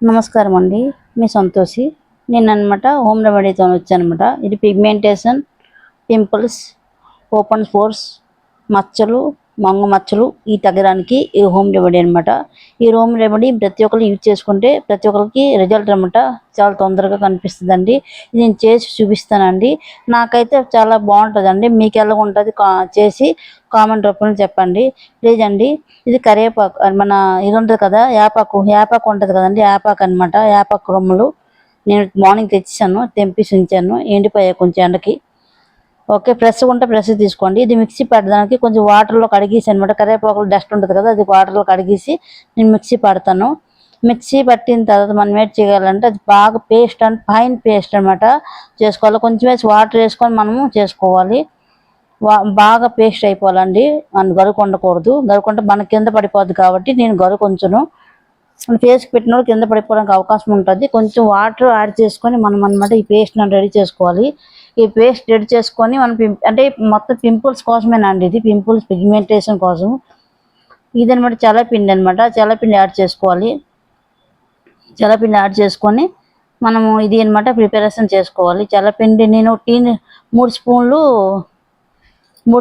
నమస్కారం అండి. మీ సంతోషి. నేననమాట హోమ్ రెమెడీతో వచ్చానమాట. ఇది పిగ్మెంటేషన్, పింపుల్స్, ఓపెన్ పోర్స్, మచ్చలు, మంగు మచ్చలు ఈ తగ్గడానికి ఈ హోమ్ రెమెడీ అనమాట. ఈ హోమ్ రెమెడీ ప్రతి ఒక్కరు యూజ్ చేసుకుంటే ప్రతి ఒక్కరికి రిజల్ట్ అనమాట చాలా తొందరగా కనిపిస్తుందండి. ఇది నేను చేసి చూపిస్తానండి. నాకైతే చాలా బాగుంటుందండి. మీకు ఎలా ఉంటుంది చేసి కామెంట్ రూపంలో చెప్పండి ప్లీజ్ అండి. ఇది కరివేపాకు మన ఇది ఉంటుంది కదా, యాపాకు ఉంటుంది కదండి, యాపాకు అనమాట. యాపాకు రొమ్మలు నేను మార్నింగ్ తెచ్చాను, తెంపేసి ఉంచాను, ఎండిపోయాయి కొంచెం ఎండకి. ఓకే, ఫ్రెష్ ఉంటే ఫ్రెష్ తీసుకోండి. ఇది మిక్సీ పడడానికి కొంచెం వాటర్లో కడిగేసి అనమాట. కరివేపాకులు డస్ట్ ఉంటుంది కదా, అది వాటర్లో కడిగేసి నేను మిక్సీ పడతాను. మిక్సీ పట్టిన తర్వాత మనం ఏం చేయాలంటే అది బాగా పేస్ట్ అండ్ ఫైన్ పేస్ట్ అనమాట చేసుకోవాలి. కొంచెం వేసి వాటర్ వేసుకొని మనము చేసుకోవాలి. బాగా పేస్ట్ అయిపోవాలండి. మనం గరుకు ఉండకూడదు. గరుకుంటే మన కింద పడిపోద్ది కాబట్టి నేను గరుకు ఉంచను. ఫేస్కి పెట్టిన కింద పడిపోవడానికి అవకాశం ఉంటుంది. కొంచెం వాటర్ యాడ్ చేసుకొని మనం అనమాట ఈ పేస్ట్ రెడీ చేసుకోవాలి. ఈ పేస్ట్ రెడీ చేసుకొని మనం అంటే మొత్తం పింపుల్స్ కోసమేనండి. ఇది పింపుల్స్ పిగ్మెంటేషన్ కోసం ఇదనమాట. చల్లపిండి అనమాట. చల్లపిండి యాడ్ చేసుకోవాలి. చల్లపిండి యాడ్ చేసుకొని మనము ఇది అనమాట ప్రిపరేషన్ చేసుకోవాలి. చల్లపిండి నేను 3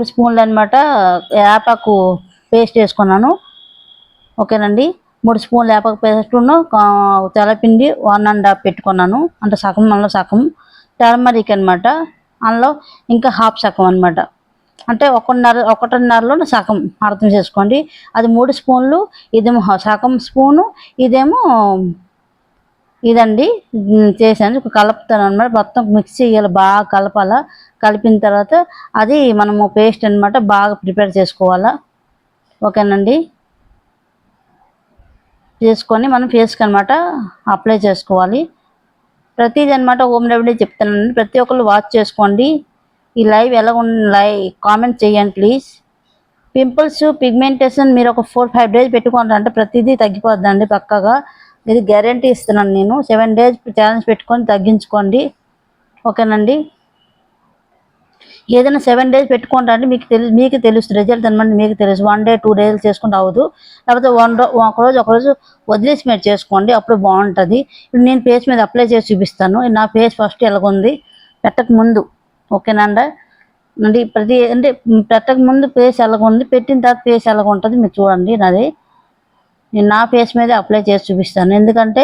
స్పూన్లు అనమాట యాపాకు పేస్ట్ వేసుకున్నాను. ఓకేనండి. 3 స్పూన్లు వేపాకు పేస్టును తెల్లపిండి 1½ పెట్టుకున్నాను. అంటే సగం, అందులో సగం టర్మరిక్ అనమాట. అందులో ఇంకా హాఫ్ సగం అనమాట. అంటే ఒకటిన్నరలో సగం అర్థం చేసుకోండి. అది 3 స్పూన్లు, ఇదేమో సగం స్పూను, ఇదేమో ఇదండి చేశాను. కలుపుతాను అనమాట. మొత్తం మిక్స్ చేయాలి, బాగా కలపాలా. కలిపిన తర్వాత అది మనము పేస్ట్ అనమాట బాగా ప్రిపేర్ చేసుకోవాలా. ఓకేనండి. చేసుకొని మనం ఫేస్కి అనమాట అప్లై చేసుకోవాలి. ప్రతిదీ అనమాట హోమ్ రెమెడీ చెప్తానండి. ప్రతి ఒక్కరు వాచ్ చేసుకోండి. ఈ లైవ్ ఎలా కామెంట్ చేయండి ప్లీజ్. పింపుల్స్ పిగ్మెంటేషన్ మీరు ఒక 4-5 డేస్ పెట్టుకుంటారు అంటే ప్రతిదీ తగ్గిపోద్దండి పక్కగా. ఇది గ్యారంటీ ఇస్తున్నాను నేను. 7 డేస్ ఛాలెంజ్ పెట్టుకొని తగ్గించుకోండి. ఓకేనండి. ఏదైనా 7 డేస్ పెట్టుకుంటా అంటే మీకు తెలుస్తుంది రిజల్ట్ అనమాట. మీకు తెలుసు. 1 డే 2 డేస్ చేసుకుంటే అవ్వదు. లేకపోతే ఒకరోజు వదిలేసి మీరు చేసుకోండి, అప్పుడు బాగుంటుంది. ఇప్పుడు నేను ఫేస్ మీద అప్లై చేసి చూపిస్తాను. నా ఫేస్ ఫస్ట్ ఎలాగుంది పెట్టక ముందు. ఓకేనండి. అంటే పెట్టక ముందు ఫేస్ ఎలాగుంది, పెట్టిన తర్వాత ఫేస్ ఎలాగుంటుంది మీరు చూడండి. నేను నా ఫేస్ మీద అప్లై చేసి చూపిస్తాను. ఎందుకంటే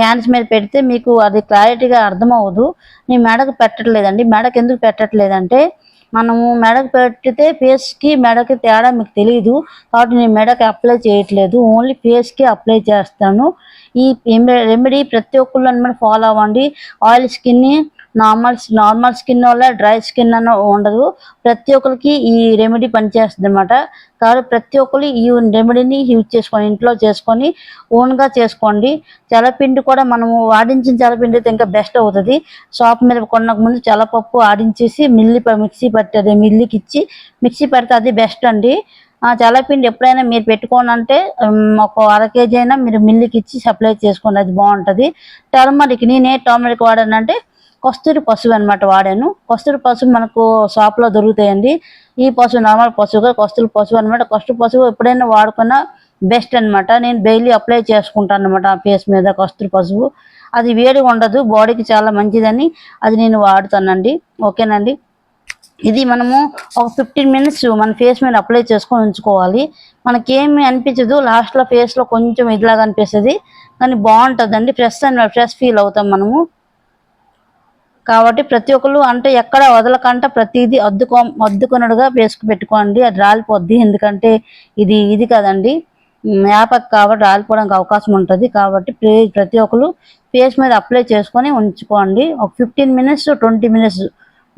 హ్యాండ్స్ మీద పెడితే మీకు అది క్లారిటీగా అర్థమవ్వదు. నేను మెడకు పెట్టట్లేదండి. మెడకు ఎందుకు పెట్టట్లేదంటే మనము మెడకు పెట్టితే ఫేస్కి మెడకి తేడా మీకు తెలియదు కాబట్టి నేను మెడకి అప్లై చేయట్లేదు. ఓన్లీ ఫేస్కి అప్లై చేస్తాను. ఈ రెమెడీ ప్రతి ఒక్కళ్ళు అనమాట ఫాలో అవ్వండి. ఆయిల్ స్కిన్ని, నార్మల్ స్కిన్ వల్ల డ్రై స్కిన్ అని ఉండదు. ప్రతి ఒక్కరికి ఈ రెమెడీ పనిచేస్తుంది అనమాట. కాబట్టి ప్రతి ఒక్కరు ఈ రెమెడీని యూజ్ చేసుకొని ఇంట్లో చేసుకొని ఓన్గా చేసుకోండి. చల్లపిండి కూడా మనము ఆడించిన చల్లపిండి అయితే ఇంకా బెస్ట్ అవుతుంది. షాప్ మీద కొనక ముందు చల్లపప్పు ఆడించేసి మిక్సీ పెడితే అది బెస్ట్ అండి. చల్లపిండి ఎప్పుడైనా మీరు పెట్టుకోండి అంటే ఒక 1/2 kg అయినా మీరు మిల్లుకి ఇచ్చి సప్లై చేసుకోండి, అది బాగుంటుంది. టర్మరిక్ నేనే టర్మరిక్ వాడానంటే కస్తూరి పసుపు అనమాట వాడాను. కస్తూరి పసుపు మనకు షాప్లో దొరుకుతాయండి. ఈ పసుపు నార్మల్ పసుపు కస్తూరి పసుపు అనమాట. కస్తూరి పసుపు ఎప్పుడైనా వాడుకున్నా బెస్ట్ అనమాట. నేను డైలీ అప్లై చేసుకుంటాను అనమాట ఫేస్ మీద కస్తూరి పసుపు. అది వేడిగా ఉండదు, బాడీకి చాలా మంచిదని అది నేను వాడుతానండి. ఓకేనండి. ఇది మనము ఒక 15 మినిట్స్ మన ఫేస్ మీద అప్లై చేసుకొని ఉంచుకోవాలి. మనకేమి అనిపించదు. లాస్ట్లో ఫేస్లో కొంచెం ఇదిలాగా అనిపిస్తుంది కానీ బాగుంటుందండి. ఫ్రెష్ ఫీల్ అవుతాం మనము. కాబట్టి ప్రతి ఒక్కరు అంటే ఎక్కడ వదలకంట ప్రతిదీ అద్దుకున్నట్టుగా పెట్టుకోండి. అది రాలిపోద్ది. ఎందుకంటే ఇది కదండి యాపక్ కాబట్టి రాలిపోవడానికి అవకాశం ఉంటుంది. కాబట్టి ప్రతి ఒక్కరు ఫేస్ మీద అప్లై చేసుకొని ఉంచుకోండి. ఒక 15 మినిట్స్ 20 మినిట్స్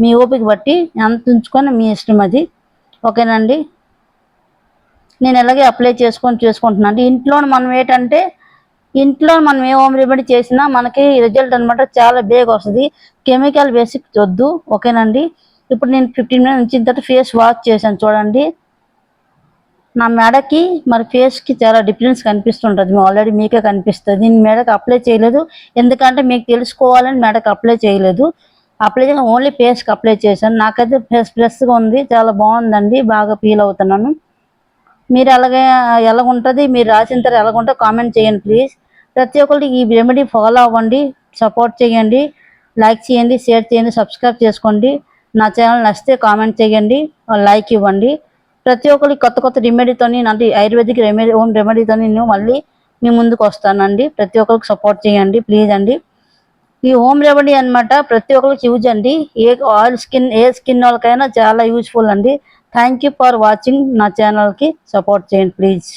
మీ ఓపిక బట్టి ఎంత ఉంచుకొని మీ ఇష్టం అది. ఓకేనండి. నేను ఎలాగే అప్లై చేసుకుంటున్నాను. ఇంట్లో మనం ఏ హోమ్ రెమెడీ చేసినా మనకి రిజల్ట్ అనమాట చాలా బేగా వస్తుంది. కెమికల్ బేసిక్ వద్దు. ఓకేనండి. ఇప్పుడు నేను 15 మినిట్స్ ఉంచిన తర్వాత ఫేస్ వాష్ చేశాను చూడండి. నా మెడకి మరి ఫేస్కి చాలా డిఫరెన్స్ కనిపిస్తుంటుంది. ఆల్రెడీ మీకే కనిపిస్తుంది. నేను మెడకి అప్లై చేయలేదు, ఎందుకంటే మీకు తెలుసుకోవాలని మెడకి అప్లై చేయలేదు. ఓన్లీ ఫేస్కి అప్లై చేశాను. నాకైతే ఫ్రెష్గా ఉంది, చాలా బాగుందండి. బాగా ఫీల్ అవుతున్నాను. మీరు ఎలాగుంటుంది మీరు రాసిన తర్వాత ఎలాగుంటుందో కామెంట్ చేయండి ప్లీజ్. ప్రతి ఒక్కరికి ఈ రెమెడీ ఫాలో అవ్వండి, సపోర్ట్ చేయండి, లైక్ చేయండి, షేర్ చేయండి, సబ్స్క్రైబ్ చేసుకోండి. నా ఛానల్ నచ్చితే కామెంట్ చేయండి, లైక్ ఇవ్వండి. ప్రతి ఒక్కరికి కొత్త కొత్త రెమెడీతోని అంటే ఆయుర్వేదిక్ రెమెడీ హోమ్ రెమెడీతోని నేను మళ్ళీ మీ ముందుకు వస్తానండి. ప్రతి ఒక్కరికి సపోర్ట్ చేయండి ప్లీజ్ అండి. ఈ హోమ్ రెమెడీ అన్నమాట ప్రతి ఒక్కరికి యూజ్ అండి. ఏ స్కిన్ వాళ్ళకైనా చాలా యూజ్ఫుల్ అండి. Thank you for watching. నా ఛానల్కి సపోర్ట్ చేయండి ప్లీజ్.